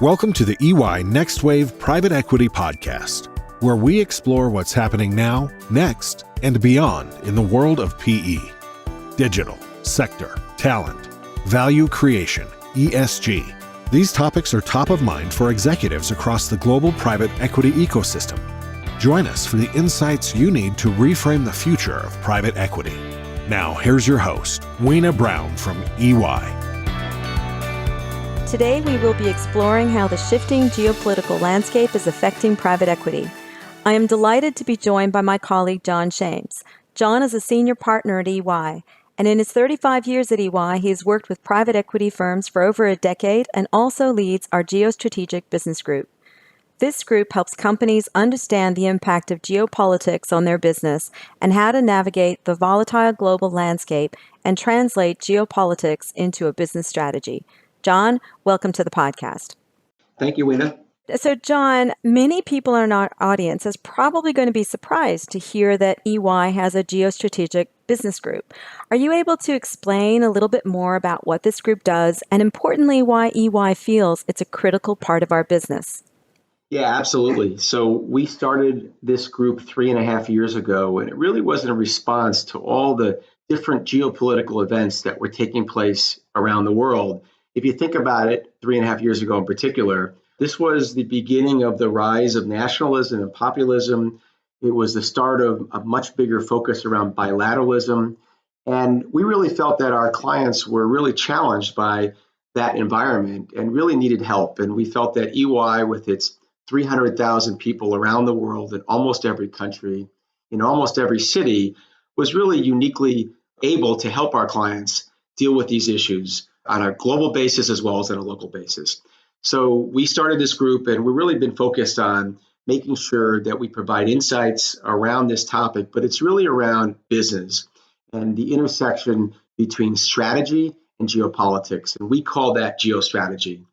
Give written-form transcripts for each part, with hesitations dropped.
Welcome to the EY NextWave Private Equity Podcast, where we explore what's happening now, next, and beyond in the world of PE. Digital, sector, talent, value creation, ESG. These topics are top of mind for executives across the global private equity ecosystem. Join us for the insights you need to reframe the future of private equity. Now, here's your host, Winna Brown from EY. Today, we will be exploring how the shifting geopolitical landscape is affecting private equity. I am delighted to be joined by my colleague, Jon Shames. Jon is a senior partner at EY, and in his 35 years at EY, he has worked with private equity firms for over a decade and also leads our Geostrategic Business Group. This group helps companies understand the impact of geopolitics on their business and how to navigate the volatile global landscape and translate geopolitics into a business strategy. Jon, welcome to the podcast. Thank you, Winna. So, Jon, many people in our audience is probably going to be surprised to hear that EY has a Geostrategic Business Group. Are you able to explain a little bit more about what this group does and, importantly, why EY feels it's a critical part of our business? Yeah, absolutely. So we started this group 3.5 years ago, and it really wasn't a response to all the different geopolitical events that were taking place around the world. If you think about it, 3.5 years ago in particular, this was the beginning of the rise of nationalism and populism. It was the start of a much bigger focus around bilateralism. And we really felt that our clients were really challenged by that environment and really needed help. And we felt that EY, with its 300,000 people around the world in almost every country, in almost every city, was really uniquely able to help our clients deal with these issues on a global basis as well as on a local basis. So we started this group, and we've really been focused on making sure that we provide insights around this topic, but it's really around business and the intersection between strategy and geopolitics. And we call that geostrategy.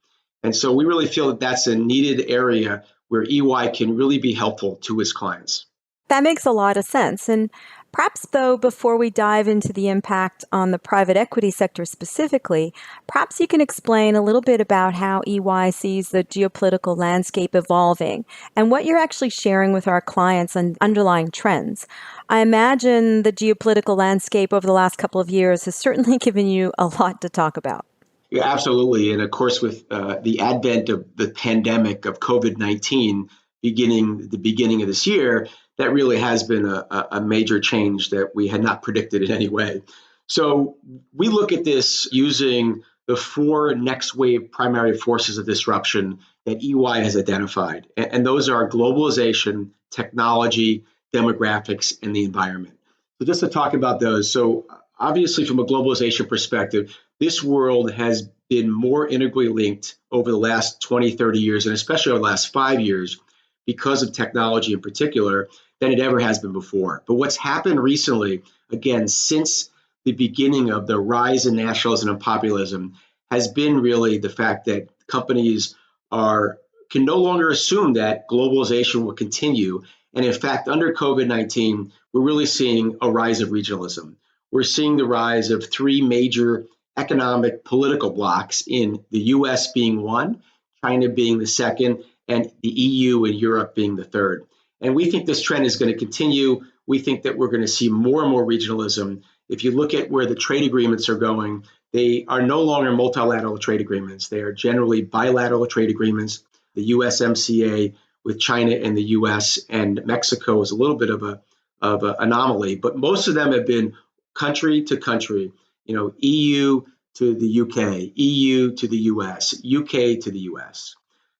And so we really feel that that's a needed area where EY can really be helpful to its clients. That makes a lot of sense. And perhaps, though, before we dive into the impact on the private equity sector specifically, perhaps you can explain a little bit about how EY sees the geopolitical landscape evolving and what you're actually sharing with our clients and underlying trends. I imagine the geopolitical landscape over the last couple of years has certainly given you a lot to talk about. Yeah, absolutely. And of course, with the advent of the pandemic of COVID-19 the beginning of this year, that really has been a major change that we had not predicted in any way. So we look at this using the 4 NextWave primary forces of disruption that EY has identified. And those are globalization, technology, demographics, and the environment. So just to talk about those. So obviously, from a globalization perspective, this world has been more integrally linked over the last 20, 30 years, and especially over the last 5 years, because of technology in particular, than it ever has been before. But what's happened recently, again, since the beginning of the rise in nationalism and populism, has been really the fact that companies can no longer assume that globalization will continue. And in fact, under COVID-19, we're really seeing a rise of regionalism. We're seeing the rise of 3 major economic political blocs, in the US being one, China being the second, and the EU and Europe being the third. And we think this trend is going to continue. We think that we're going to see more and more regionalism. If you look at where the trade agreements are going, they are no longer multilateral trade agreements. They are generally bilateral trade agreements. The USMCA with China and the US and Mexico is a little bit of an anomaly, but most of them have been country to country, EU to the UK, EU to the US, UK to the US.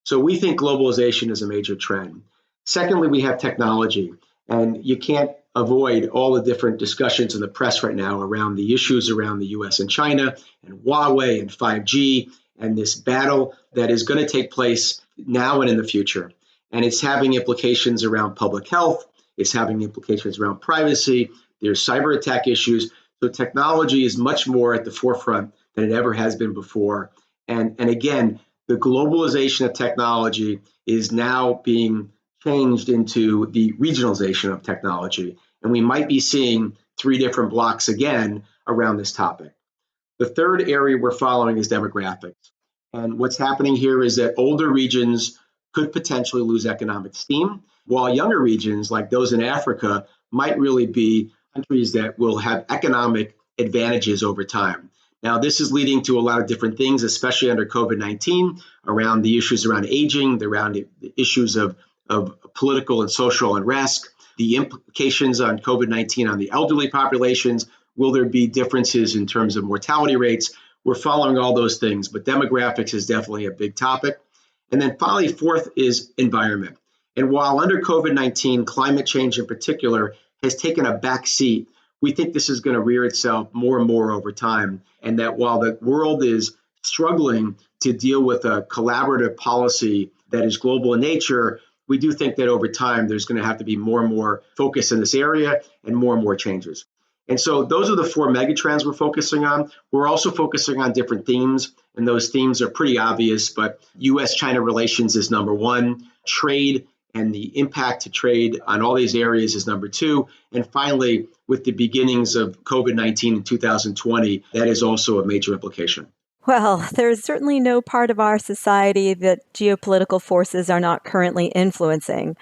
So we think globalization is a major trend. Secondly, we have technology, and you can't avoid all the different discussions in the press right now around the issues around the US and China and Huawei and 5G and this battle that is going to take place now and in the future. And it's having implications around public health. It's having implications around privacy. There's cyber attack issues. So technology is much more at the forefront than it ever has been before. And again, the globalization of technology is now being changed into the regionalization of technology. And we might be seeing 3 different blocks again around this topic. The third area we're following is demographics. And what's happening here is that older regions could potentially lose economic steam, while younger regions, like those in Africa, might really be countries that will have economic advantages over time. Now, this is leading to a lot of different things, especially under COVID-19, around the issues around aging, around the issues of political and social unrest, the implications on COVID-19 on the elderly populations. Will there be differences in terms of mortality rates? We're following all those things, but demographics is definitely a big topic. And then finally, fourth is environment. And while under COVID-19, climate change in particular has taken a back seat, we think this is going to rear itself more and more over time. And that while the world is struggling to deal with a collaborative policy that is global in nature, we do think that over time, there's going to have to be more and more focus in this area and more changes. And so those are the four megatrends we're focusing on. We're also focusing on different themes, and those themes are pretty obvious, but US-China relations is number one, trade and the impact to trade on all these areas is number two, and finally, with the beginnings of COVID-19 in 2020, that is also a major implication. Well, there is certainly no part of our society that geopolitical forces are not currently influencing.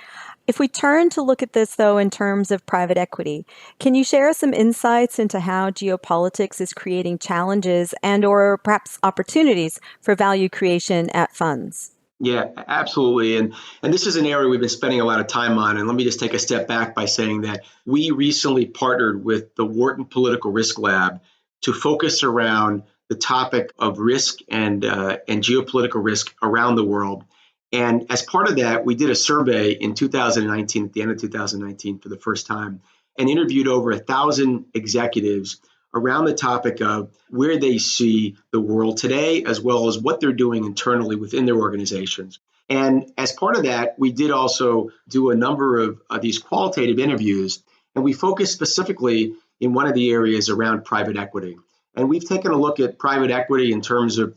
If we turn to look at this, though, in terms of private equity, can you share some insights into how geopolitics is creating challenges and/or perhaps opportunities for value creation at funds? Yeah, absolutely. And this is an area we've been spending a lot of time on. And let me just take a step back by saying that we recently partnered with the Wharton Political Risk Lab to focus around the topic of risk and geopolitical risk around the world. And as part of that, we did a survey in 2019, at the end of 2019 for the first time, and interviewed over 1,000 executives around the topic of where they see the world today, as well as what they're doing internally within their organizations. And as part of that, we did also do a number of these qualitative interviews, and we focused specifically in one of the areas around private equity. And we've taken a look at private equity in terms of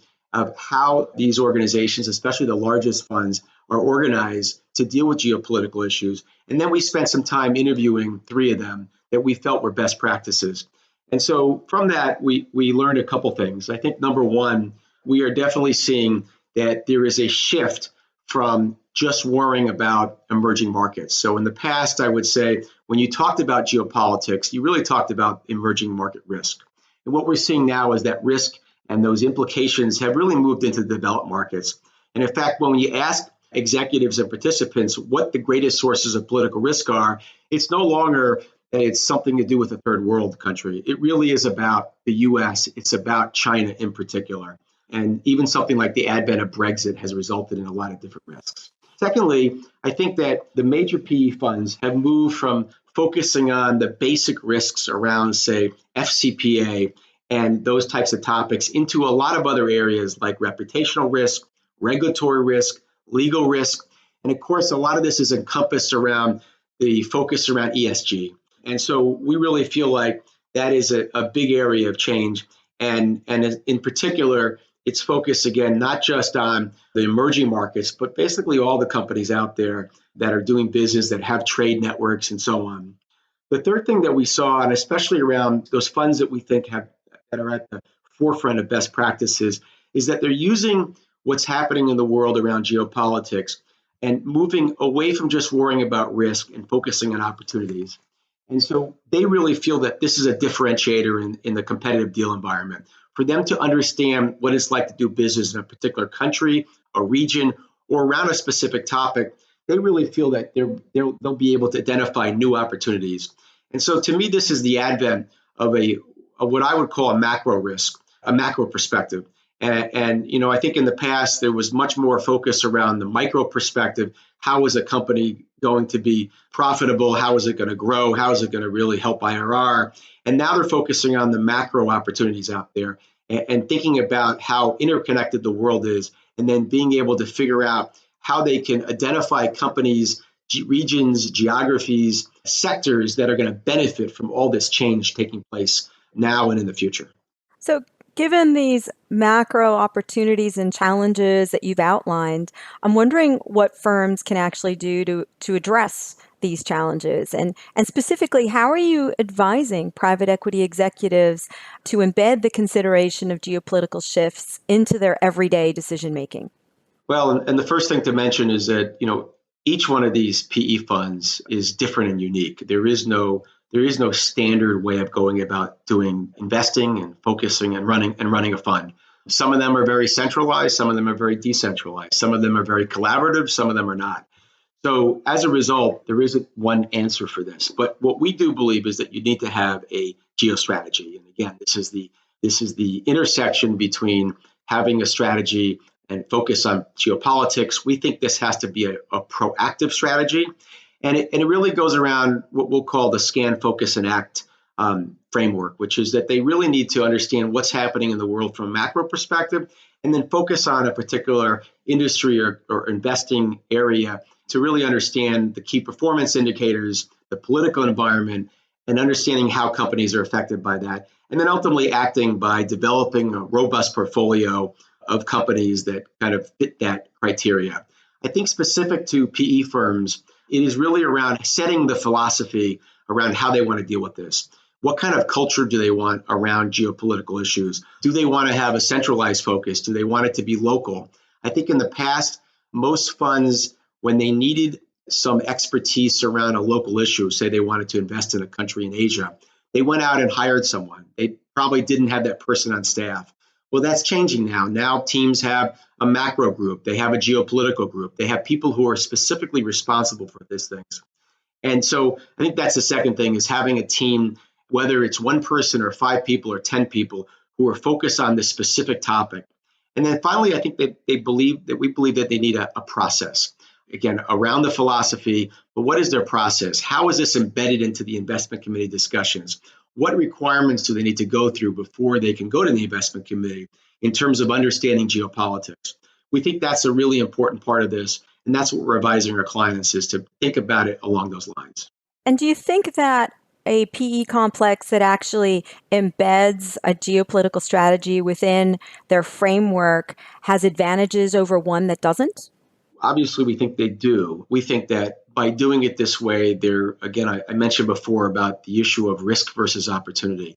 how these organizations, especially the largest funds, are organized to deal with geopolitical issues. And then we spent some time interviewing three of them that we felt were best practices. And so from that, we learned a couple things. I think number one, we are definitely seeing that there is a shift from just worrying about emerging markets. So in the past, I would say when you talked about geopolitics, you really talked about emerging market risk. And what we're seeing now is that risk and those implications have really moved into the developed markets. And in fact, when you ask executives and participants what the greatest sources of political risk are, it's no longer that it's something to do with a third world country. It really is about the US. It's about China in particular. And even something like the advent of Brexit has resulted in a lot of different risks. Secondly, I think that the major PE funds have moved from focusing on the basic risks around, say, FCPA and those types of topics into a lot of other areas like reputational risk, regulatory risk, legal risk. And of course, a lot of this is encompassed around the focus around ESG. And so we really feel like that is a big area of change. And in particular, it's focused, again, not just on the emerging markets, but basically all the companies out there that are doing business, that have trade networks and so on. The third thing that we saw, and especially around those funds that we think that are at the forefront of best practices, is that they're using what's happening in the world around geopolitics and moving away from just worrying about risk and focusing on opportunities. And so they really feel that this is a differentiator in the competitive deal environment. For them to understand what it's like to do business in a particular country, a region, or around a specific topic, they really feel that they'll be able to identify new opportunities. And so to me, this is the advent of what I would call a macro risk, a macro perspective. And I think in the past, there was much more focus around the micro perspective. How is a company going to be profitable? How is it going to grow? How is it going to really help IRR? And now they're focusing on the macro opportunities out there and thinking about how interconnected the world is, and then being able to figure out how they can identify companies, regions, geographies, sectors that are going to benefit from all this change taking place now and in the future. So, given these macro opportunities and challenges that you've outlined, I'm wondering what firms can actually do to address these challenges? And specifically, how are you advising private equity executives to embed the consideration of geopolitical shifts into their everyday decision making? Well, and the first thing to mention is that, each one of these PE funds is different and unique. There is no standard way of going about doing investing and focusing and running a fund. Some of them are very centralized, some of them are very decentralized, some of them are very collaborative, some of them are not. So as a result, there isn't one answer for this. But what we do believe is that you need to have a geostrategy. And again, this is the intersection between having a strategy and focus on geopolitics. We think this has to be a proactive strategy. And it really goes around what we'll call the scan, focus, and act framework, which is that they really need to understand what's happening in the world from a macro perspective, and then focus on a particular industry or investing area to really understand the key performance indicators, the political environment, and understanding how companies are affected by that. And then ultimately acting by developing a robust portfolio of companies that kind of fit that criteria. I think specific to PE firms, it is really around setting the philosophy around how they want to deal with this. What kind of culture do they want around geopolitical issues? Do they want to have a centralized focus? Do they want it to be local? I think in the past, most funds, when they needed some expertise around a local issue, say they wanted to invest in a country in Asia, they went out and hired someone. They probably didn't have that person on staff. Well, that's changing now. Now teams have a macro group. They have a geopolitical group. They have people who are specifically responsible for these things. And so I think that's the second thing, is having a team, whether it's one person or 5 people or 10 people, who are focused on this specific topic. And then finally, I think that we believe that they need a process. Again, around the philosophy, but what is their process? How is this embedded into the investment committee discussions? What requirements do they need to go through before they can go to the investment committee in terms of understanding geopolitics? We think that's a really important part of this, and that's what we're advising our clients, is to think about it along those lines. And do you think that a PE complex that actually embeds a geopolitical strategy within their framework has advantages over one that doesn't? Obviously, we think they do. We think that by doing it this way, I mentioned before about the issue of risk versus opportunity.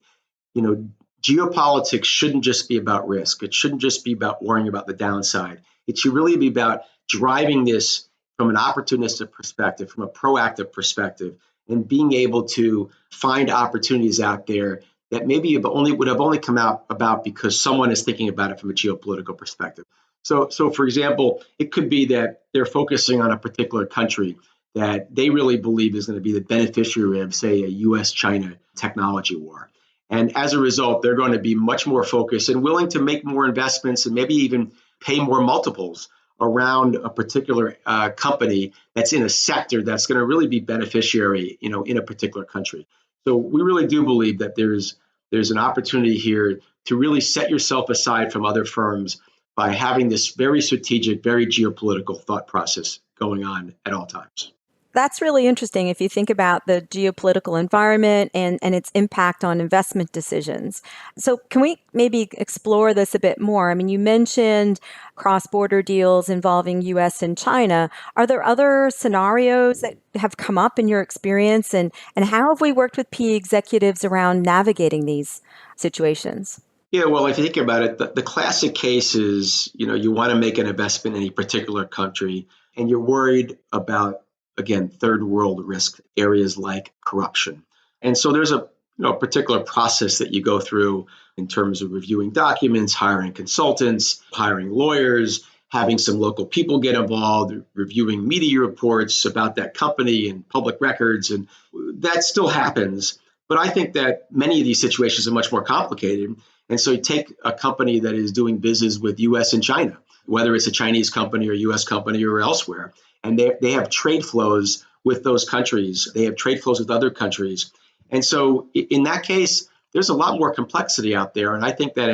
Geopolitics shouldn't just be about risk. It shouldn't just be about worrying about the downside. It should really be about driving this from an opportunistic perspective, from a proactive perspective, and being able to find opportunities out there that maybe would have only come out about because someone is thinking about it from a geopolitical perspective. So for example, it could be that they're focusing on a particular country that they really believe is going to be the beneficiary of, say, a US-China technology war. And as a result, they're going to be much more focused and willing to make more investments and maybe even pay more multiples around a particular company that's in a sector that's going to really be beneficiary, in a particular country. So we really do believe that there's an opportunity here to really set yourself aside from other firms by having this very strategic, very geopolitical thought process going on at all times. That's really interesting if you think about the geopolitical environment and its impact on investment decisions. So can we maybe explore this a bit more? I mean, you mentioned cross-border deals involving US and China. Are there other scenarios that have come up in your experience? And how have we worked with PE executives around navigating these situations? Yeah, well, if you think about it, the classic case is, you want to make an investment in a particular country and you're worried about, again, third world risk areas like corruption. And so there's a particular process that you go through in terms of reviewing documents, hiring consultants, hiring lawyers, having some local people get involved, reviewing media reports about that company and public records. And that still happens. But I think that many of these situations are much more complicated. And so you take a company that is doing business with US and China, whether it's a Chinese company or US company or elsewhere, and they have trade flows with those countries. They have trade flows with other countries. And so in that case, there's a lot more complexity out there. And I think that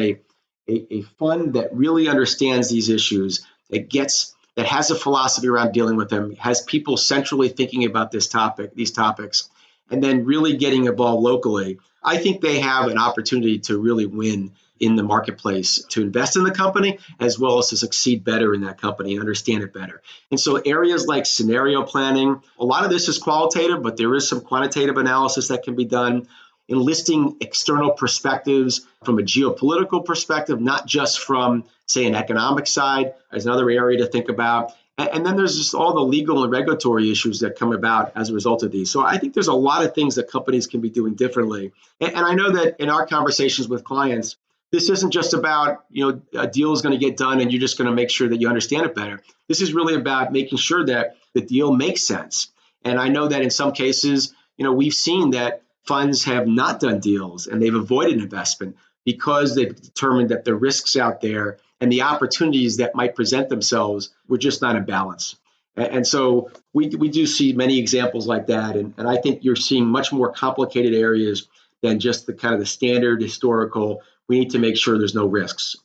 a fund that really understands these issues, that has a philosophy around dealing with them, has people centrally thinking about these topics, and then really getting involved locally, I think they have an opportunity to really win in the marketplace to invest in the company, as well as to succeed better in that company and understand it better. And so areas like scenario planning, a lot of this is qualitative, but there is some quantitative analysis that can be done. Enlisting external perspectives from a geopolitical perspective, not just from, say, an economic side, is another area to think about. And then there's just all the legal and regulatory issues that come about as a result of these. So I think there's a lot of things that companies can be doing differently. And I know that in our conversations with clients, this isn't just about, a deal is going to get done and you're just going to make sure that you understand it better. This is really about making sure that the deal makes sense. And I know that in some cases, we've seen that funds have not done deals and they've avoided investment because they've determined that the risks out there and the opportunities that might present themselves were just not in balance. And so we do see many examples like that. And I think you're seeing much more complicated areas than just the kind of the standard historical. We need to make sure there's no risks.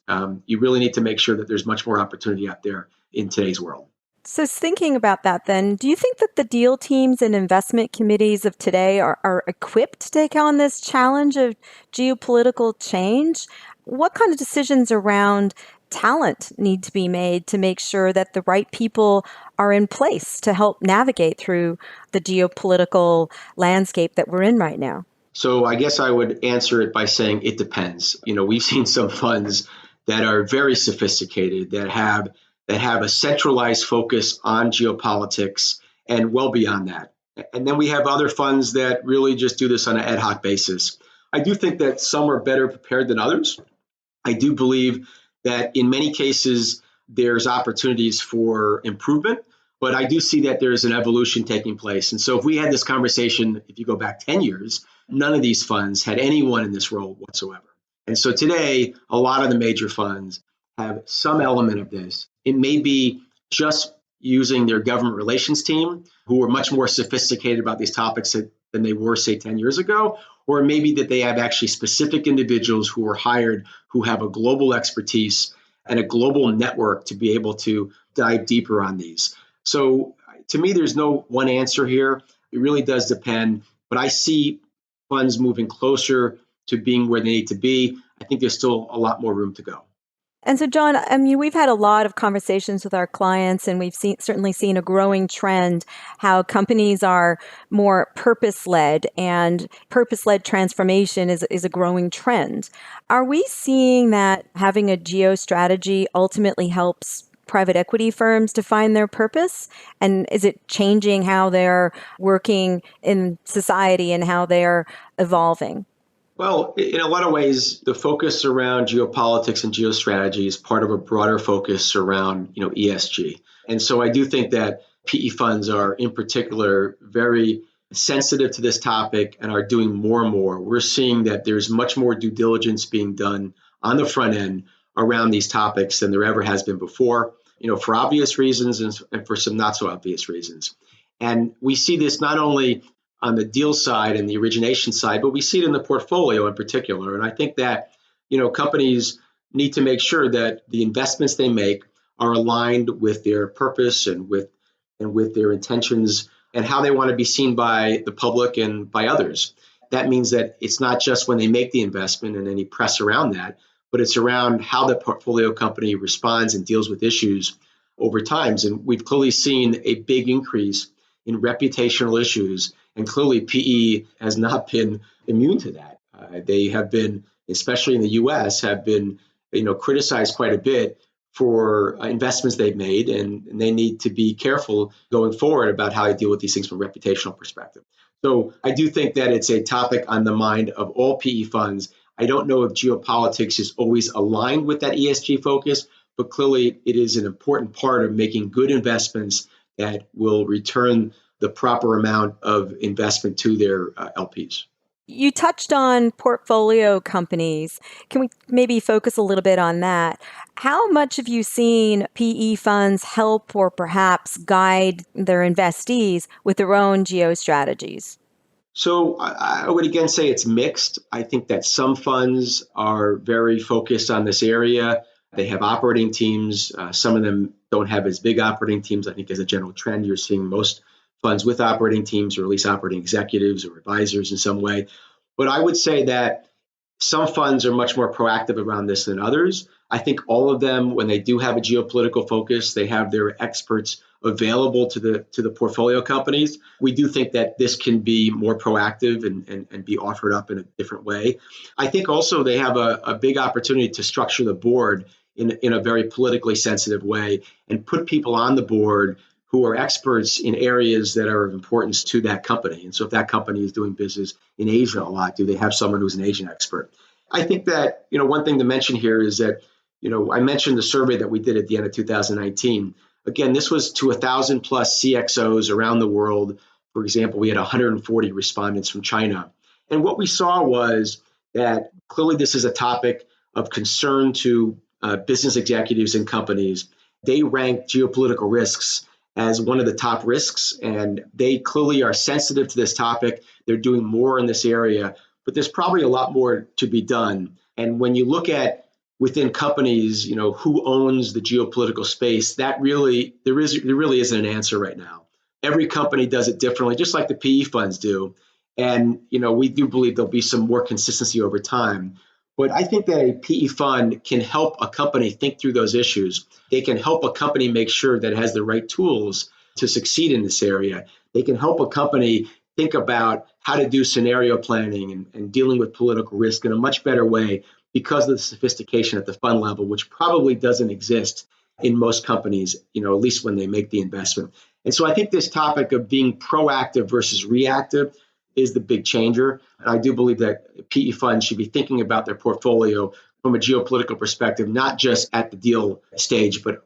You really need to make sure that there's much more opportunity out there in today's world. So thinking about that then, do you think that the deal teams and investment committees of today are equipped to take on this challenge of geopolitical change? What kind of decisions around talent need to be made to make sure that the right people are in place to help navigate through the geopolitical landscape that we're in right now? So I guess I would answer it by saying it depends. We've seen some funds that are very sophisticated, that have a centralized focus on geopolitics and well beyond that. And then we have other funds that really just do this on an ad hoc basis. I do think that some are better prepared than others. I do believe that in many cases, there's opportunities for improvement, but I do see that there's an evolution taking place. And so if we had this conversation, if you go back 10 years, none of these funds had anyone in this role whatsoever. And so today, a lot of the major funds have some element of this. It may be just using their government relations team, who are much more sophisticated about these topics than they were, say, 10 years ago, or it may be that they have actually specific individuals who are hired who have a global expertise and a global network to be able to dive deeper on these. So to me, there's no one answer here. It really does depend, but I see funds moving closer to being where they need to be. I think there's still a lot more room to go. And so, Jon, I mean, we've had a lot of conversations with our clients, and we've certainly seen a growing trend how companies are more purpose-led, and purpose-led transformation is a growing trend. Are we seeing that having a geostrategy ultimately helps private equity firms to find their purpose? And is it changing how they're working in society and how they're evolving? Well, in a lot of ways, the focus around geopolitics and geostrategy is part of a broader focus around, ESG. And so I do think that PE funds are, in particular, very sensitive to this topic and are doing more and more. We're seeing that there's much more due diligence being done on the front end around these topics than there ever has been before, for obvious reasons and for some not so obvious reasons. And we see this not only on the deal side and the origination side, but we see it in the portfolio in particular. And I think that, companies need to make sure that the investments they make are aligned with their purpose and with their intentions and how they want to be seen by the public and by others. That means that it's not just when they make the investment and any press around that, but it's around how the portfolio company responds and deals with issues over time. And we've clearly seen a big increase in reputational issues. And clearly, PE has not been immune to that. They have been, especially in the U.S., have been, criticized quite a bit for investments they've made, and they need to be careful going forward about how they deal with these things from a reputational perspective. So I do think that it's a topic on the mind of all PE funds. I don't know if geopolitics is always aligned with that ESG focus, but clearly it is an important part of making good investments that will return the proper amount of investment to their LPs. You touched on portfolio companies. Can we maybe focus a little bit on that? How much have you seen PE funds help or perhaps guide their investees with their own geostrategies? So I would again say it's mixed. I think that some funds are very focused on this area. They have operating teams. Some of them don't have as big operating teams. I think as a general trend, you're seeing most funds with operating teams, or at least operating executives or advisors in some way. But I would say that Some funds are much more proactive around this than others. I think all of them, when they do have a geopolitical focus, they have their experts available to the portfolio companies. We do think that this can be more proactive and be offered up in a different way. I think also they have a big opportunity to structure the board in a very politically sensitive way and put people on the board who are experts in areas that are of importance to that company. And so if that company is doing business in Asia a lot, do they have someone who's an Asian expert? I think that, one thing to mention here is that, I mentioned the survey that we did at the end of 2019. Again, this was to 1,000 plus CXOs around the world. For example, we had 140 respondents from China. And what we saw was that clearly this is a topic of concern to business executives and companies. They rank geopolitical risks as one of the top risks, and they clearly are sensitive to this topic. They're doing more in this area, but there's probably a lot more to be done. And when you look at within companies, who owns the geopolitical space, there really isn't an answer right now. Every company does it differently, just like the PE funds do. And, we do believe there'll be some more consistency over time. But I think that a PE fund can help a company think through those issues. They can help a company make sure that it has the right tools to succeed in this area. They can help a company think about how to do scenario planning and dealing with political risk in a much better way because of the sophistication at the fund level, which probably doesn't exist in most companies, at least when they make the investment. And so I think this topic of being proactive versus reactive is the big changer. And I do believe that PE funds should be thinking about their portfolio from a geopolitical perspective, not just at the deal stage, but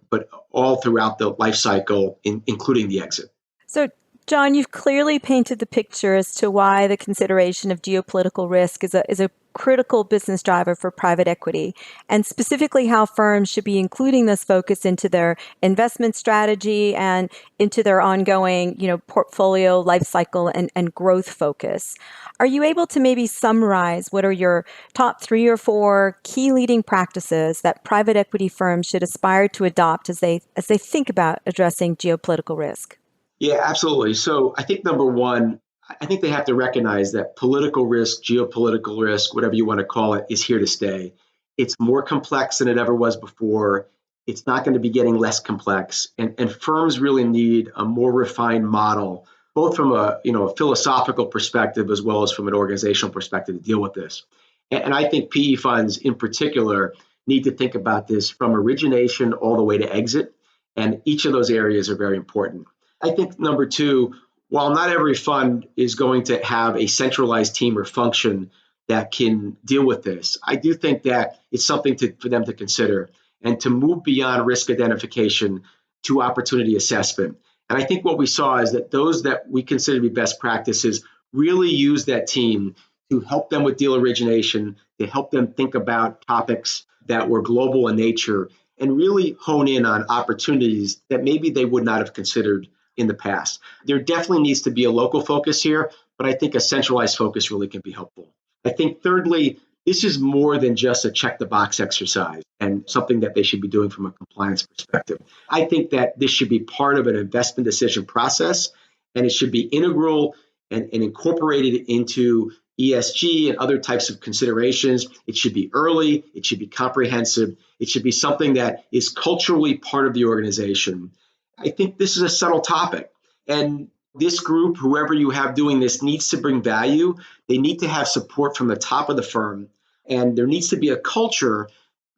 all throughout the life cycle, including the exit. So, Jon, you've clearly painted the picture as to why the consideration of geopolitical risk is a critical business driver for private equity, and specifically how firms should be including this focus into their investment strategy and into their ongoing, portfolio life cycle and growth focus. Are you able to maybe summarize what are your top 3 or 4 key leading practices that private equity firms should aspire to adopt as they think about addressing geopolitical risk? Yeah, absolutely. So I think number one, I think they have to recognize that political risk, geopolitical risk, whatever you want to call it, is here to stay. It's more complex than it ever was before. It's not going to be getting less complex. And firms really need a more refined model, both from a philosophical perspective as well as from an organizational perspective to deal with this. And I think PE funds in particular need to think about this from origination all the way to exit. And each of those areas are very important. I think number two, while not every fund is going to have a centralized team or function that can deal with this, I do think that it's something for them to consider and to move beyond risk identification to opportunity assessment. And I think what we saw is that those that we consider to be best practices really use that team to help them with deal origination, to help them think about topics that were global in nature, and really hone in on opportunities that maybe they would not have considered in the past. There definitely needs to be a local focus here, but I think a centralized focus really can be helpful. I think thirdly, this is more than just a check the box exercise and something that they should be doing from a compliance perspective. I think that this should be part of an investment decision process, and it should be integral and incorporated into ESG and other types of considerations. It should be early, it should be comprehensive, it should be something that is culturally part of the organization. I think this is a subtle topic. And this group, whoever you have doing this, needs to bring value. They need to have support from the top of the firm. And there needs to be a culture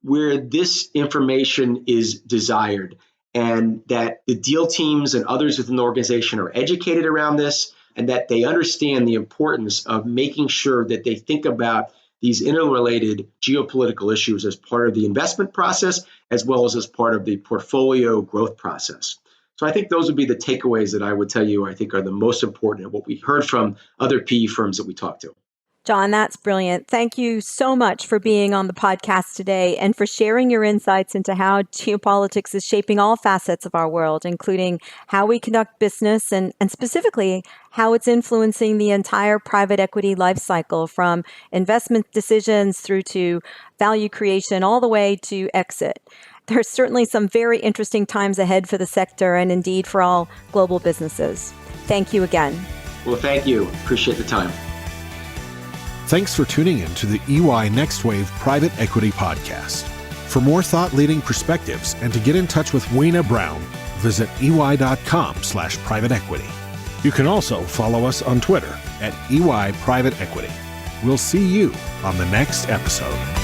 where this information is desired and that the deal teams and others within the organization are educated around this and that they understand the importance of making sure that they think about these interrelated geopolitical issues as part of the investment process, as well as part of the portfolio growth process. So I think those would be the takeaways that I would tell you I think are the most important and what we heard from other PE firms that we talked to. Jon, that's brilliant. Thank you so much for being on the podcast today and for sharing your insights into how geopolitics is shaping all facets of our world, including how we conduct business and specifically how it's influencing the entire private equity life cycle from investment decisions through to value creation all the way to exit. There's certainly some very interesting times ahead for the sector and indeed for all global businesses. Thank you again. Well, thank you. Appreciate the time. Thanks for tuning in to the EY NextWave Private Equity Podcast. For more thought-leading perspectives and to get in touch with Winna Brown, visit ey.com/private equity. You can also follow us on Twitter at EY Private Equity. We'll see you on the next episode.